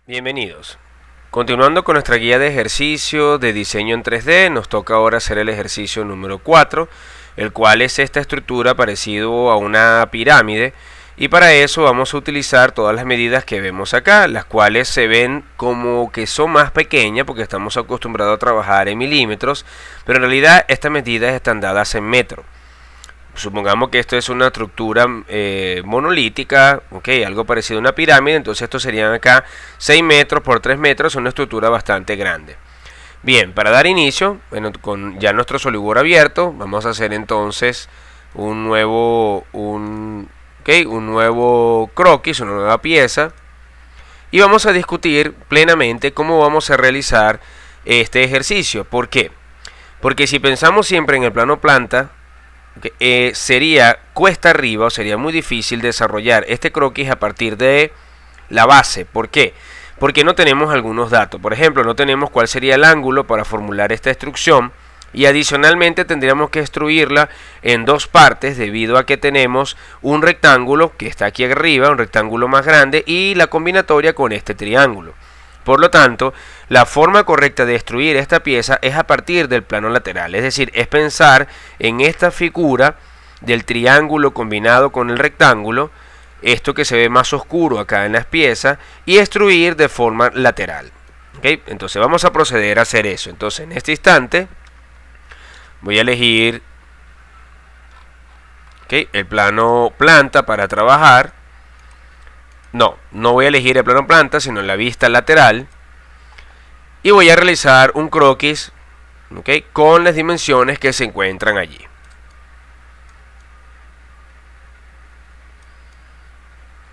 Bienvenidos. Continuando con nuestra guía de ejercicio de diseño en 3D, nos toca ahora hacer el ejercicio número 4, el cual es esta estructura parecido a una pirámide, y para eso vamos a utilizar todas las medidas que vemos acá, las cuales se ven como que son más pequeñas porque estamos acostumbrados a trabajar en milímetros, pero en realidad estas medidas están dadas en metros. Supongamos que esto es una estructura monolítica, algo parecido a una pirámide, entonces esto serían acá 6 metros por 3 metros, una estructura bastante grande. Bien, para dar inicio, bueno, con ya nuestro SolidWorks abierto, vamos a hacer entonces un nuevo croquis, una nueva pieza, y vamos a discutir plenamente cómo vamos a realizar este ejercicio. ¿Por qué? Porque si pensamos siempre en el plano planta, sería cuesta arriba o sería muy difícil desarrollar este croquis a partir de la base. ¿Por qué? Porque no tenemos algunos datos. Por ejemplo, no tenemos cuál sería el ángulo para formular esta extrusión, y adicionalmente tendríamos que extruirla en dos partes debido a que tenemos un rectángulo que está aquí arriba, un rectángulo más grande, y la combinatoria con este triángulo. Por lo tanto, la forma correcta de extruir esta pieza es a partir del plano lateral, es decir, es pensar en esta figura del triángulo combinado con el rectángulo, esto que se ve más oscuro acá en las piezas, y extruir de forma lateral. Entonces vamos a proceder a hacer eso. Entonces en este instante voy a elegir el plano planta para trabajar. No voy a elegir el plano planta, sino la vista lateral. Y voy a realizar un croquis con las dimensiones que se encuentran allí.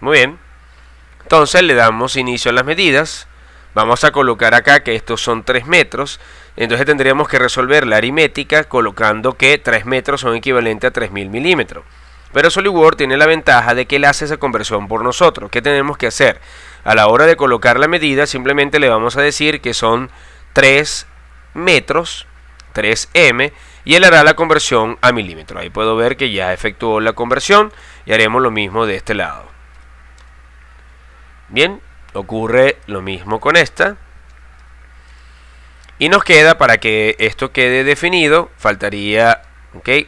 Muy bien. Entonces le damos inicio a las medidas. Vamos a colocar acá que estos son 3 metros. Entonces tendríamos que resolver la aritmética colocando que 3 metros son equivalentes a 3000 milímetros. Pero SolidWorks tiene la ventaja de que él hace esa conversión por nosotros. ¿Qué tenemos que hacer? A la hora de colocar la medida, simplemente le vamos a decir que son 3 metros, 3M, y él hará la conversión a milímetros. Ahí puedo ver que ya efectuó la conversión, y haremos lo mismo de este lado. Bien, ocurre lo mismo con esta. Y nos queda, para que esto quede definido, faltaría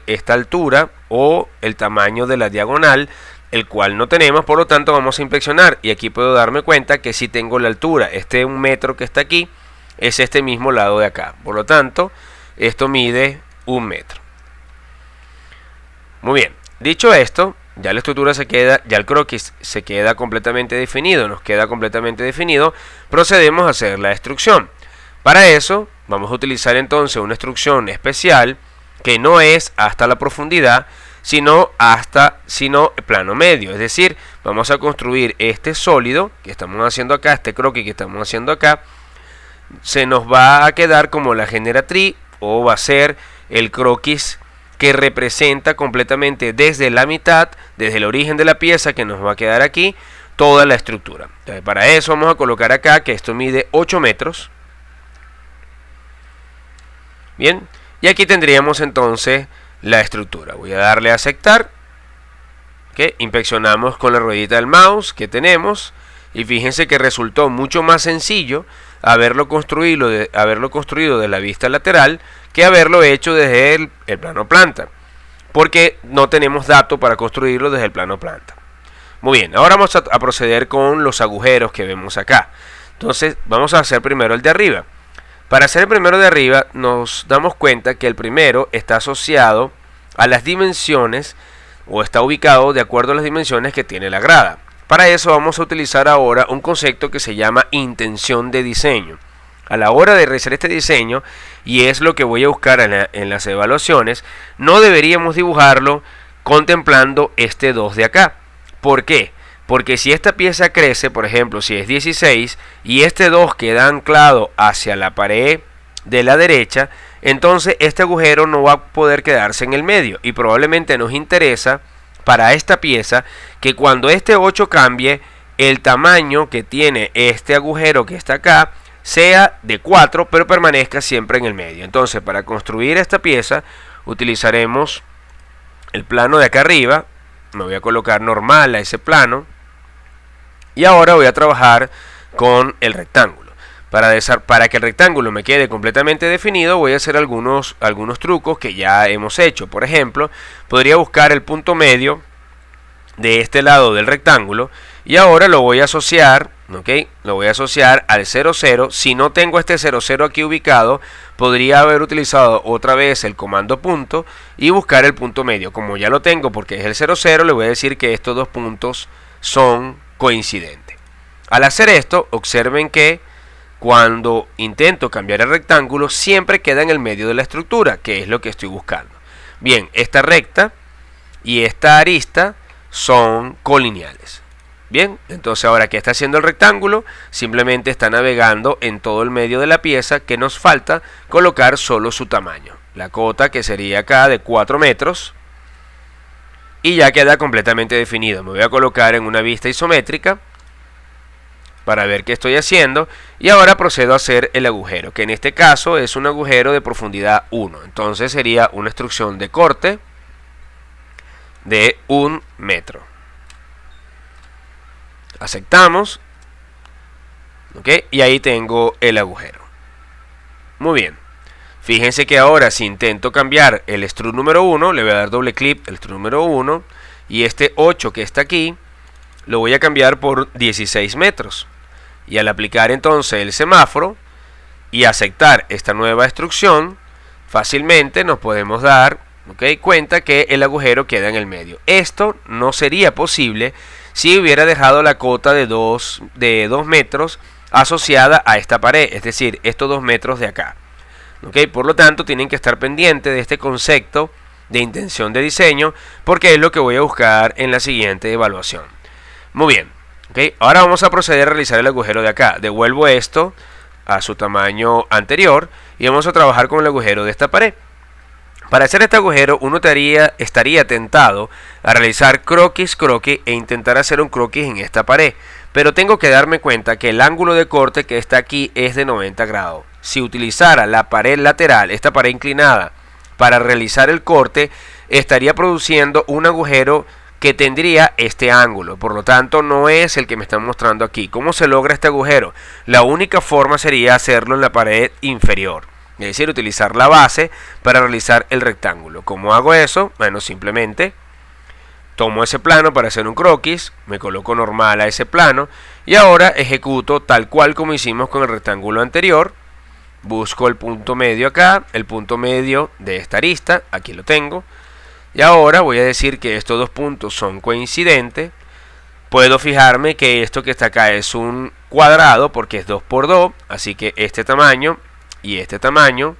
esta altura o el tamaño de la diagonal, el cual no tenemos, por lo tanto vamos a inspeccionar, y aquí puedo darme cuenta que si tengo la altura, este 1 metro que está aquí es este mismo lado de acá, por lo tanto esto mide 1 metro. Muy bien, dicho esto, ya la estructura se queda, ya el croquis se queda completamente definido, nos queda completamente definido. Procedemos a hacer la extrusión. Para eso vamos a utilizar entonces una extrusión especial que no es hasta la profundidad, sino plano medio. Es decir, vamos a construir este sólido que estamos haciendo acá, este croquis que estamos haciendo acá, se nos va a quedar como la generatriz, o va a ser el croquis que representa completamente desde la mitad, desde el origen de la pieza que nos va a quedar aquí, toda la estructura. Entonces, para eso vamos a colocar acá que esto mide 8 metros. Bien, y aquí tendríamos entonces la estructura. Voy a darle a aceptar. Inspeccionamos con la ruedita del mouse que tenemos, y fíjense que resultó mucho más sencillo haberlo construido de la vista lateral que haberlo hecho desde el plano planta, porque no tenemos datos para construirlo desde el plano planta. Muy bien, ahora vamos a proceder con los agujeros que vemos acá. Entonces vamos a hacer primero el de arriba. Para hacer el primero de arriba, nos damos cuenta que el primero está asociado a las dimensiones, o está ubicado de acuerdo a las dimensiones que tiene la grada. Para eso vamos a utilizar ahora un concepto que se llama intención de diseño. A la hora de realizar este diseño, y es lo que voy a buscar en las evaluaciones, no deberíamos dibujarlo contemplando este 2 de acá. ¿Por qué? Porque si esta pieza crece, por ejemplo, si es 16 y este 2 queda anclado hacia la pared de la derecha, entonces este agujero no va a poder quedarse en el medio, y probablemente nos interesa para esta pieza que cuando este 8 cambie, el tamaño que tiene este agujero que está acá sea de 4, pero permanezca siempre en el medio. Entonces, para construir esta pieza utilizaremos el plano de acá arriba. Me voy a colocar normal a ese plano, y ahora voy a trabajar con el rectángulo. Para que el rectángulo me quede completamente definido, voy a hacer algunos trucos que ya hemos hecho. Por ejemplo, podría buscar el punto medio de este lado del rectángulo y ahora lo voy a asociar, ¿ok? Lo voy a asociar al 0, 0. Si no tengo este 0, 0 aquí ubicado, podría haber utilizado otra vez el comando punto y buscar el punto medio. Como ya lo tengo porque es el 0, 0, le voy a decir que estos dos puntos son coincidentes. Al hacer esto, observen que cuando intento cambiar el rectángulo, siempre queda en el medio de la estructura, que es lo que estoy buscando. Bien, esta recta y esta arista son colineales. Bien, entonces ahora que está haciendo el rectángulo, simplemente está navegando en todo el medio de la pieza, que nos falta colocar solo su tamaño. La cota, que sería acá de 4 metros, y ya queda completamente definido. Me voy a colocar en una vista isométrica para ver qué estoy haciendo, y ahora procedo a hacer el agujero, que en este caso es un agujero de profundidad 1. Entonces sería una instrucción de corte de 1 metro. Aceptamos, ¿ok? Y ahí tengo el agujero. Muy bien. Fíjense que ahora si intento cambiar el extrude número 1, le voy a dar doble clic al extrude número 1, y este 8 que está aquí lo voy a cambiar por 16 metros. Y al aplicar entonces el semáforo y aceptar esta nueva instrucción, fácilmente nos podemos dar, cuenta que el agujero queda en el medio. Esto no sería posible si hubiera dejado la cota de 2 metros asociada a esta pared, es decir, estos 2 metros de acá. Por lo tanto, tienen que estar pendientes de este concepto de intención de diseño, porque es lo que voy a buscar en la siguiente evaluación. Muy bien. Ahora vamos a proceder a realizar el agujero de acá. Devuelvo esto a su tamaño anterior y vamos a trabajar con el agujero de esta pared. Para hacer este agujero uno estaría tentado a realizar croquis e intentar hacer un croquis en esta pared, pero tengo que darme cuenta que el ángulo de corte que está aquí es de 90 grados. Si utilizara la pared lateral, esta pared inclinada, para realizar el corte, estaría produciendo un agujero que tendría este ángulo, por lo tanto no es el que me están mostrando aquí. ¿Cómo se logra este agujero? La única forma sería hacerlo en la pared inferior, es decir, utilizar la base para realizar el rectángulo. ¿Cómo hago eso? Bueno, simplemente tomo ese plano para hacer un croquis, me coloco normal a ese plano y ahora ejecuto tal cual como hicimos con el rectángulo anterior. Busco el punto medio acá, el punto medio de esta arista, aquí lo tengo. Y ahora voy a decir que estos dos puntos son coincidentes. Puedo fijarme que esto que está acá es un cuadrado porque es 2 por 2, así que este tamaño y este tamaño,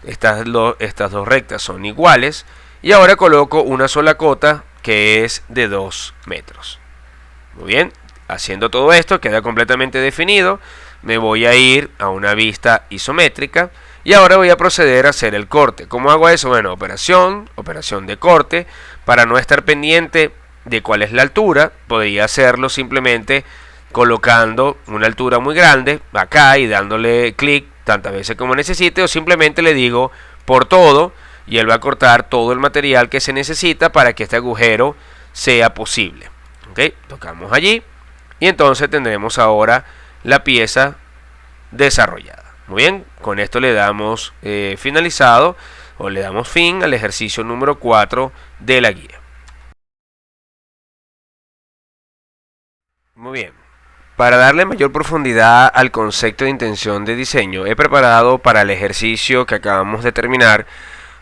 estas dos rectas son iguales. Y ahora coloco una sola cota que es de 2 metros. Muy bien, haciendo todo esto queda completamente definido. Me voy a ir a una vista isométrica y ahora voy a proceder a hacer el corte. ¿Cómo hago eso? Bueno, operación de corte. Para no estar pendiente de cuál es la altura, podría hacerlo simplemente colocando una altura muy grande acá y dándole clic tantas veces como necesite, o simplemente le digo por todo y él va a cortar todo el material que se necesita para que este agujero sea posible. Tocamos allí y entonces tendremos ahora la pieza desarrollada. Muy bien, con esto le damos finalizado o le damos fin al ejercicio número 4 de la guía. Muy bien, para darle mayor profundidad al concepto de intención de diseño, he preparado para el ejercicio que acabamos de terminar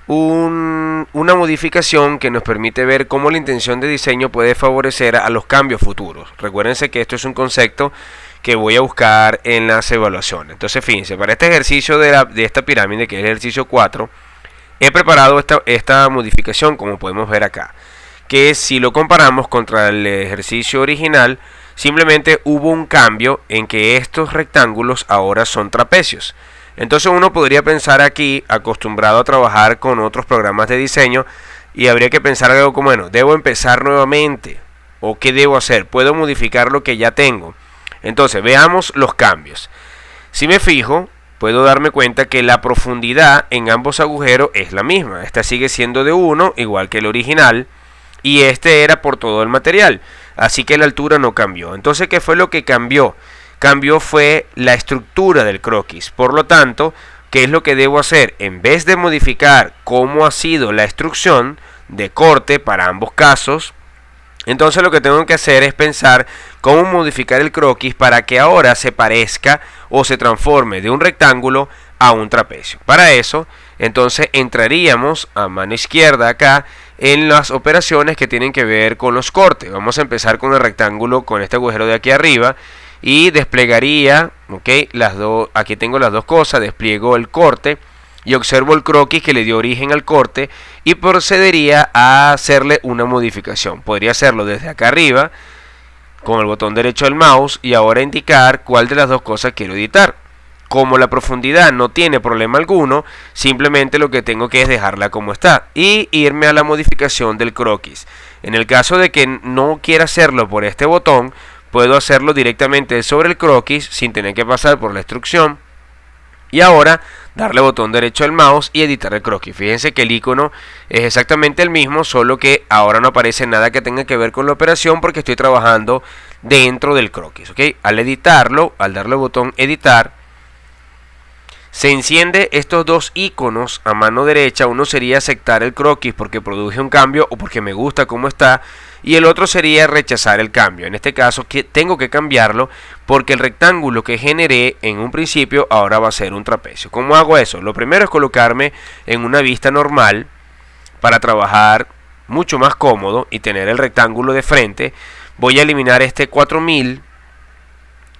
una modificación que nos permite ver cómo la intención de diseño puede favorecer a los cambios futuros. Recuérdense que esto es un concepto que voy a buscar en las evaluaciones. Entonces fíjense, para este ejercicio de esta pirámide, que es el ejercicio 4, he preparado esta modificación, como podemos ver acá, que si lo comparamos contra el ejercicio original, simplemente hubo un cambio en que estos rectángulos ahora son trapecios. Entonces uno podría pensar aquí, acostumbrado a trabajar con otros programas de diseño, y habría que pensar algo como, bueno, ¿debo empezar nuevamente? ¿O qué debo hacer? ¿Puedo modificar lo que ya tengo? Entonces veamos los cambios. Si me fijo, puedo darme cuenta que la profundidad en ambos agujeros es la misma. Esta sigue siendo de 1, igual que el original, y este era por todo el material, así que la altura no cambió. Entonces, ¿qué fue lo que cambió? cambió fue la estructura del croquis. Por lo tanto, ¿qué es lo que debo hacer? En vez de modificar cómo ha sido la instrucción de corte para ambos casos, entonces lo que tengo que hacer es pensar cómo modificar el croquis para que ahora se parezca o se transforme de un rectángulo a un trapecio. Para eso, entonces entraríamos a mano izquierda acá en las operaciones que tienen que ver con los cortes. Vamos a empezar con el rectángulo, con este agujero de aquí arriba, y desplegaría, ok, aquí tengo las dos cosas, despliego el corte y observo el croquis que le dio origen al corte y procedería a hacerle una modificación. Podría hacerlo desde acá arriba con el botón derecho del mouse y ahora indicar cuál de las dos cosas quiero editar. Como la profundidad no tiene problema alguno, simplemente lo que tengo que es dejarla como está y irme a la modificación del croquis. En el caso de que no quiera hacerlo por este botón, puedo hacerlo directamente sobre el croquis sin tener que pasar por la instrucción. Y ahora darle botón derecho al mouse y editar el croquis. Fíjense que el icono es exactamente el mismo, solo que ahora no aparece nada que tenga que ver con la operación porque estoy trabajando dentro del croquis. ¿Okay? Al editarlo, al darle botón editar, se enciende estos dos iconos a mano derecha. Uno sería aceptar el croquis porque produce un cambio o porque me gusta cómo está, y el otro sería rechazar el cambio. En este caso tengo que cambiarlo porque el rectángulo que generé en un principio ahora va a ser un trapecio. ¿Cómo hago eso? Lo primero es colocarme en una vista normal para trabajar mucho más cómodo y tener el rectángulo de frente. Voy a eliminar este 4000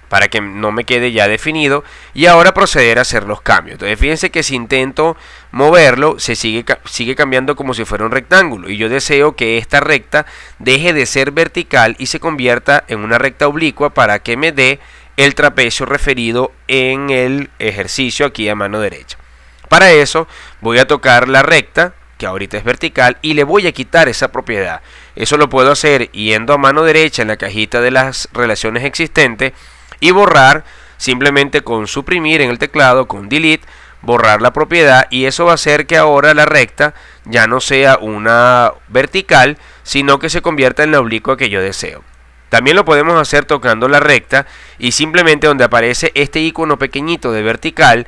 para que no me quede ya definido y ahora proceder a hacer los cambios. Entonces fíjense que si intento moverlo se sigue cambiando como si fuera un rectángulo, y yo deseo que esta recta deje de ser vertical y se convierta en una recta oblicua para que me dé el trapecio referido en el ejercicio aquí a mano derecha. Para eso voy a tocar la recta que ahorita es vertical y le voy a quitar esa propiedad. Eso lo puedo hacer yendo a mano derecha en la cajita de las relaciones existentes y borrar simplemente con suprimir en el teclado, con delete, borrar la propiedad, y eso va a hacer que ahora la recta ya no sea una vertical, sino que se convierta en la oblicua que yo deseo. También lo podemos hacer tocando la recta y simplemente donde aparece este icono pequeñito de vertical,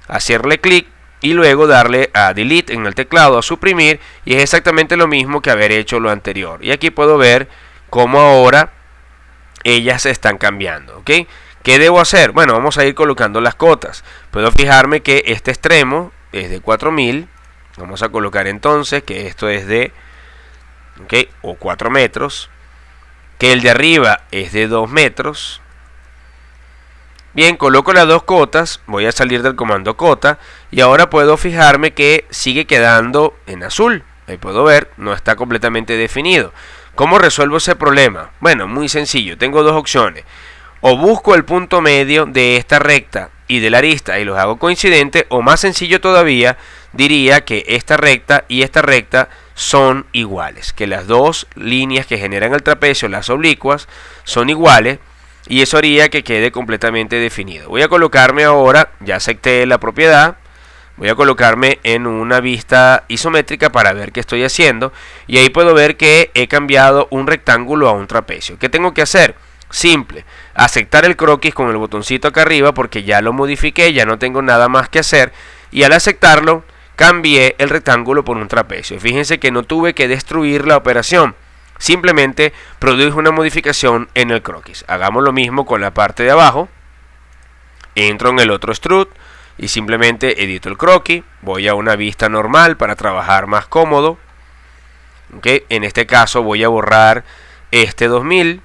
hacerle clic y luego darle a delete en el teclado, a suprimir, y es exactamente lo mismo que haber hecho lo anterior. Y aquí puedo ver cómo ahora ellas se están cambiando, ¿ok? ¿Qué debo hacer? Bueno, vamos a ir colocando las cotas. Puedo fijarme que este extremo es de 4000. Vamos a colocar entonces que esto es de, ¿ok?, o 4 metros. Que el de arriba es de 2 metros. Bien, coloco las dos cotas. Voy a salir del comando cota. Y ahora puedo fijarme que sigue quedando en azul. Ahí puedo ver, no está completamente definido. ¿Cómo resuelvo ese problema? Bueno, muy sencillo. Tengo dos opciones. O busco el punto medio de esta recta y de la arista y los hago coincidentes, o más sencillo todavía, diría que esta recta y esta recta son iguales, que las dos líneas que generan el trapecio, las oblicuas, son iguales, y eso haría que quede completamente definido. Voy a colocarme ahora, ya acepté la propiedad, voy a colocarme en una vista isométrica para ver qué estoy haciendo, y ahí puedo ver que he cambiado un rectángulo a un trapecio. ¿Qué tengo que hacer? Simple, aceptar el croquis con el botoncito acá arriba porque ya lo modifiqué, ya no tengo nada más que hacer, y al aceptarlo cambié el rectángulo por un trapecio. Fíjense que no tuve que destruir la operación, simplemente produje una modificación en el croquis. Hagamos lo mismo con la parte de abajo. Entro en el otro extrude y simplemente edito el croquis. Voy a una vista normal para trabajar más cómodo. ¿Okay? En este caso voy a borrar este 2000.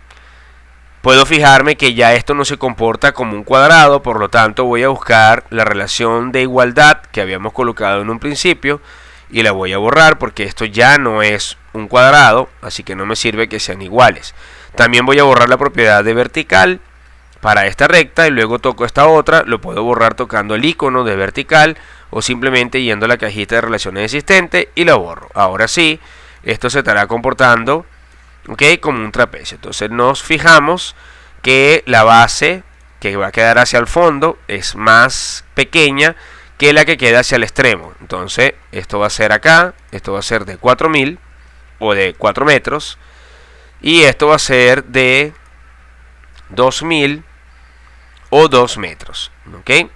Puedo fijarme que ya esto no se comporta como un cuadrado, por lo tanto voy a buscar la relación de igualdad que habíamos colocado en un principio y la voy a borrar porque esto ya no es un cuadrado, así que no me sirve que sean iguales. También voy a borrar la propiedad de vertical para esta recta y luego toco esta otra. Lo puedo borrar tocando el icono de vertical o simplemente yendo a la cajita de relaciones existentes y la borro. Ahora sí, esto se estará comportando, ¿okay?, como un trapecio. Entonces nos fijamos que la base que va a quedar hacia el fondo es más pequeña que la que queda hacia el extremo. Entonces esto va a ser acá, esto va a ser de 4000 o de 4 metros y esto va a ser de 2000 o 2 metros. ¿Ok?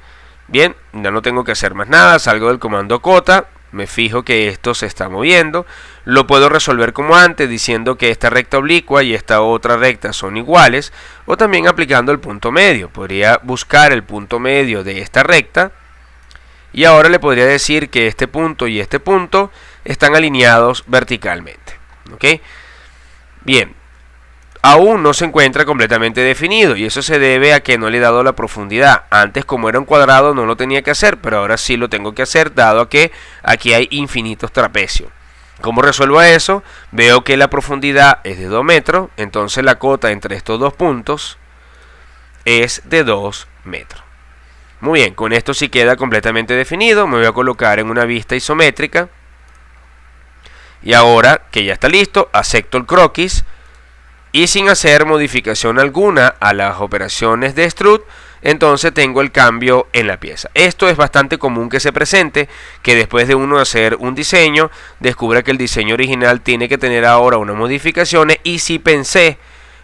Bien, ya no tengo que hacer más nada, salgo del comando cota, me fijo que esto se está moviendo, lo puedo resolver como antes diciendo que esta recta oblicua y esta otra recta son iguales, o también aplicando el punto medio. Podría buscar el punto medio de esta recta y ahora le podría decir que este punto y este punto están alineados verticalmente. ¿Ok? Bien, aún no se encuentra completamente definido y eso se debe a que no le he dado la profundidad. Antes, como era un cuadrado, no lo tenía que hacer, pero ahora sí lo tengo que hacer, dado a que aquí hay infinitos trapecios. ¿Cómo resuelvo eso? Veo que la profundidad es de 2 metros, entonces la cota entre estos dos puntos es de 2 metros. Muy bien, con esto sí queda completamente definido. Me voy a colocar en una vista isométrica y ahora que ya está listo, acepto el croquis. Y sin hacer modificación alguna a las operaciones de extrude, entonces tengo el cambio en la pieza. Esto es bastante común que se presente, que después de uno hacer un diseño, descubra que el diseño original tiene que tener ahora unas modificaciones, y si pensé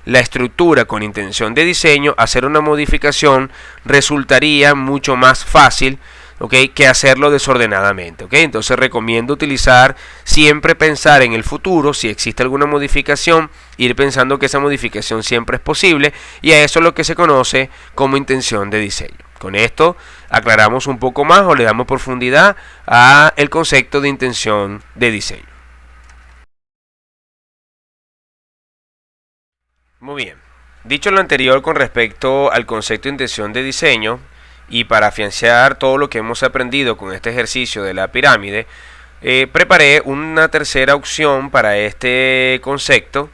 la estructura con intención de diseño, hacer una modificación resultaría mucho más fácil, ¿okay?, que hacerlo desordenadamente. ¿Okay? Entonces recomiendo utilizar, siempre pensar en el futuro, si existe alguna modificación, ir pensando que esa modificación siempre es posible, y a eso es lo que se conoce como intención de diseño. Con esto aclaramos un poco más o le damos profundidad a el concepto de intención de diseño. Muy bien, dicho lo anterior con respecto al concepto de intención de diseño, y para afianzar todo lo que hemos aprendido con este ejercicio de la pirámide, preparé una tercera opción para este concepto,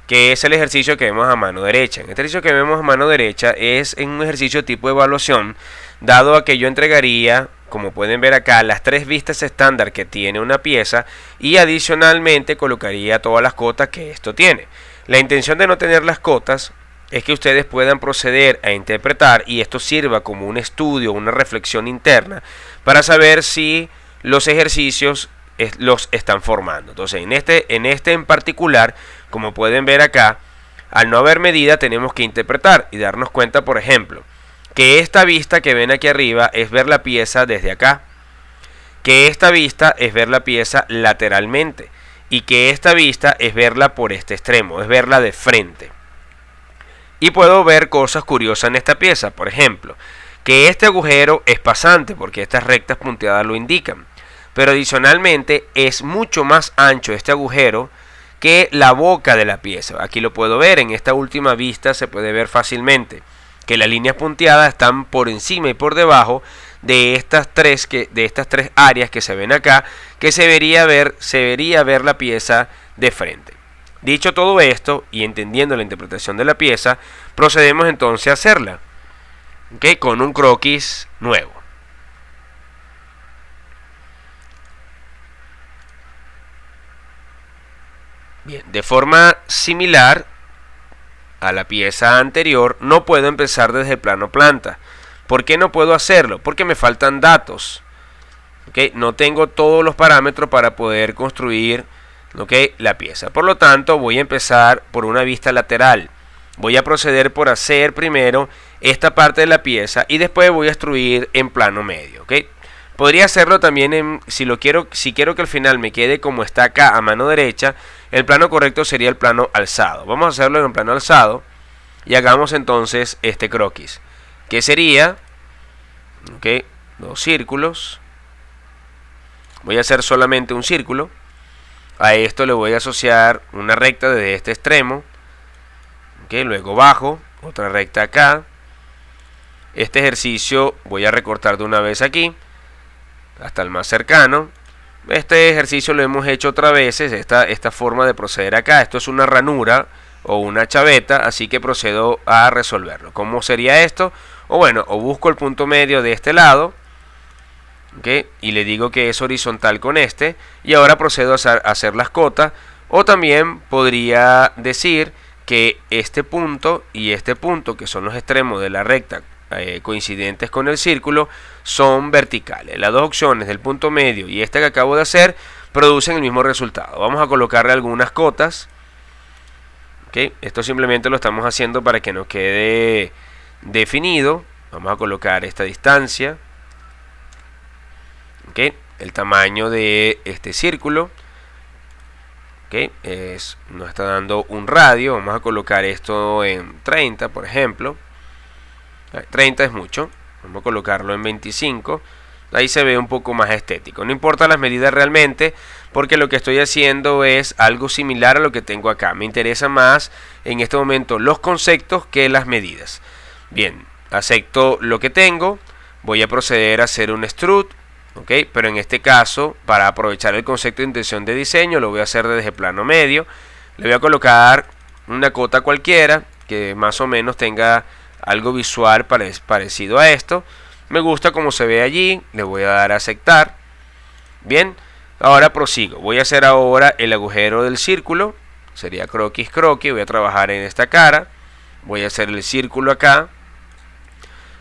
que es el ejercicio que vemos a mano derecha. El ejercicio que vemos a mano derecha es un ejercicio tipo evaluación, dado a que yo entregaría, como pueden ver acá, las 3 vistas estándar que tiene una pieza, y adicionalmente colocaría todas las cotas que esto tiene. La intención de no tener las cotas es que ustedes puedan proceder a interpretar y esto sirva como un estudio, una reflexión interna para saber si los ejercicios los están formando. Entonces, en este en particular, como pueden ver acá, al no haber medida tenemos que interpretar y darnos cuenta, por ejemplo, que esta vista que ven aquí arriba es ver la pieza desde acá, que esta vista es ver la pieza lateralmente y que esta vista es verla por este extremo, es verla de frente. Y puedo ver cosas curiosas en esta pieza, por ejemplo, que este agujero es pasante porque estas rectas punteadas lo indican, pero adicionalmente es mucho más ancho este agujero que la boca de la pieza. Aquí lo puedo ver, en esta última vista se puede ver fácilmente que las líneas punteadas están por encima y por debajo de estas tres áreas que se ven acá, que se debería ver la pieza de frente. Dicho todo esto y entendiendo la interpretación de la pieza, procedemos entonces a hacerla, ¿okay?, con un croquis nuevo. Bien, de forma similar a la pieza anterior, no puedo empezar desde el plano planta. ¿Por qué no puedo hacerlo? Porque me faltan datos. ¿Okay? No tengo todos los parámetros para poder construir, ¿okay?, la pieza. Por lo tanto, voy a empezar por una vista lateral. Voy a proceder por hacer primero esta parte de la pieza y después voy a extruir en plano medio. ¿Okay? Podría hacerlo también si quiero que al final me quede como está acá a mano derecha, el plano correcto sería el plano alzado. Vamos a hacerlo en plano alzado y hagamos entonces este croquis, que sería, ¿okay?, 2 círculos. Voy a hacer solamente un círculo. A esto le voy a asociar una recta desde este extremo, ¿okay?, luego bajo, otra recta acá. Este ejercicio voy a recortar de una vez aquí hasta el más cercano. Este ejercicio lo hemos hecho otras veces, esta forma de proceder acá. Esto es una ranura o una chaveta, así que procedo a resolverlo. ¿Cómo sería esto? O busco el punto medio de este lado, ¿okay?, y le digo que es horizontal con este, y ahora procedo a hacer las cotas. O también podría decir que este punto y este punto, que son los extremos de la recta coincidentes con el círculo, son verticales. Las dos opciones del punto medio y esta que acabo de hacer producen el mismo resultado. Vamos a colocarle algunas cotas. ¿Okay? Esto simplemente lo estamos haciendo para que nos quede definido. Vamos a colocar esta distancia. ¿Okay? El tamaño de este círculo. ¿Okay? Nos está dando un radio. Vamos a colocar esto en 30, por ejemplo. 30 es mucho. Vamos a colocarlo en 25. Ahí se ve un poco más estético. No importa las medidas realmente, porque lo que estoy haciendo es algo similar a lo que tengo acá. Me interesa más en este momento los conceptos que las medidas. Bien, acepto lo que tengo. Voy a proceder a hacer un extrude. ¿Okay? Pero en este caso, para aprovechar el concepto de intención de diseño, lo voy a hacer desde plano medio. Le voy a colocar una cota cualquiera que más o menos tenga algo visual parecido a esto. Me gusta como se ve allí, le voy a dar a aceptar. Bien, ahora prosigo. Voy a hacer ahora el agujero del círculo. Sería croquis croquis. Voy a trabajar en esta cara. Voy a hacer el círculo acá.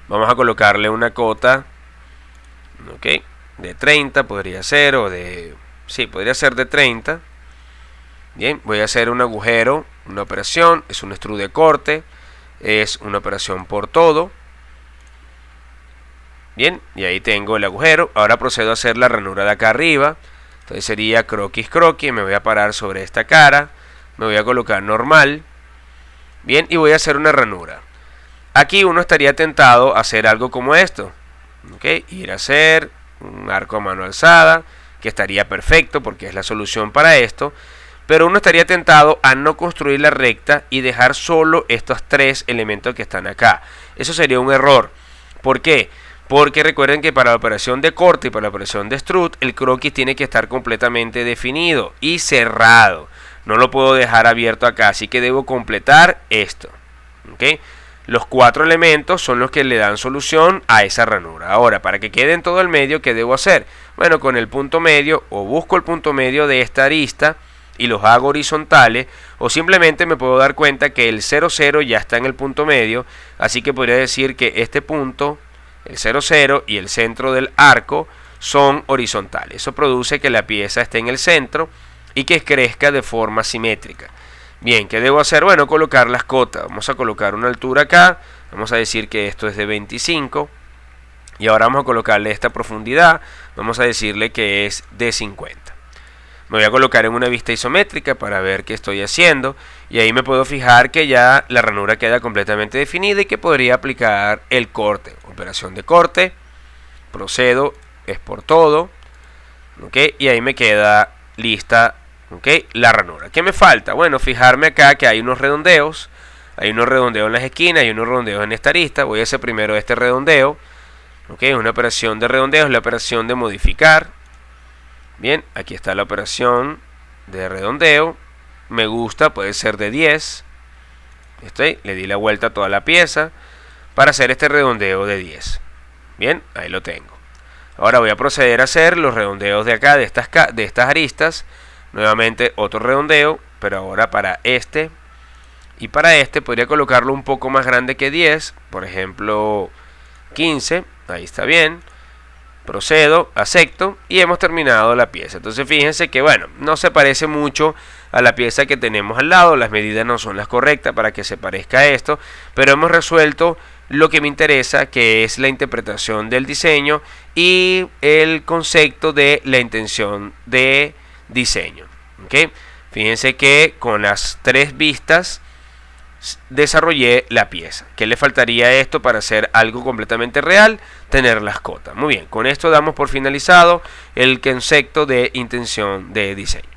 Vamos a colocarle una cota. Ok, de 30 podría ser, o de... Sí, podría ser de 30. Bien, voy a hacer un agujero, una operación. Es un extrude de corte. Es una operación por todo. Bien, y ahí tengo el agujero. Ahora procedo a hacer la ranura de acá arriba. Entonces sería croquis croquis. Me voy a parar sobre esta cara. Me voy a colocar normal. Bien, y voy a hacer una ranura. Aquí uno estaría tentado a hacer algo como esto. ¿Okay? Ir a hacer un arco a mano alzada, que estaría perfecto porque es la solución para esto. Pero uno estaría tentado a no construir la recta y dejar solo estos tres elementos que están acá. Eso sería un error. ¿Por qué? Porque recuerden que para la operación de corte y para la operación de extrude, el croquis tiene que estar completamente definido y cerrado. No lo puedo dejar abierto acá, así que debo completar esto. ¿Okay? Los cuatro elementos son los que le dan solución a esa ranura. Ahora, para que quede en todo el medio, ¿qué debo hacer? Bueno, con el punto medio, o busco el punto medio de esta arista y los hago horizontales, o simplemente me puedo dar cuenta que el 0, 0 ya está en el punto medio, así que podría decir que este punto, el 0, 0 y el centro del arco son horizontales. Eso produce que la pieza esté en el centro y que crezca de forma simétrica. Bien, ¿qué debo hacer? Bueno, colocar las cotas. Vamos a colocar una altura acá. Vamos a decir que esto es de 25. Y ahora vamos a colocarle esta profundidad. Vamos a decirle que es de 50. Me voy a colocar en una vista isométrica para ver qué estoy haciendo. Y ahí me puedo fijar que ya la ranura queda completamente definida y que podría aplicar el corte. Operación de corte. Procedo, es por todo. ¿Okay? Y ahí me queda lista, ¿okay?, la ranura. ¿Qué me falta? Bueno, fijarme acá que hay unos redondeos. Hay unos redondeos en las esquinas y unos redondeos en esta arista. Voy a hacer primero este redondeo. ¿Okay? Una operación de redondeo es la operación de modificar. Bien, aquí está la operación de redondeo. Me gusta, puede ser de 10. Le di la vuelta a toda la pieza para hacer este redondeo de 10. Bien, ahí lo tengo. Ahora voy a proceder a hacer los redondeos de acá, de estas aristas. Nuevamente otro redondeo, pero ahora para este. Y para este podría colocarlo un poco más grande que 10. Por ejemplo, 15. Ahí está bien. Procedo, acepto y hemos terminado la pieza. Entonces fíjense que bueno, no se parece mucho a la pieza que tenemos al lado. Las medidas no son las correctas para que se parezca a esto. Pero hemos resuelto lo que me interesa, que es la interpretación del diseño y el concepto de la intención de diseño. ¿Okay? Fíjense que con las tres vistas desarrollé la pieza. ¿Qué le faltaría a esto para hacer algo completamente real? Tener las cotas. Muy bien, con esto damos por finalizado el concepto de intención de diseño.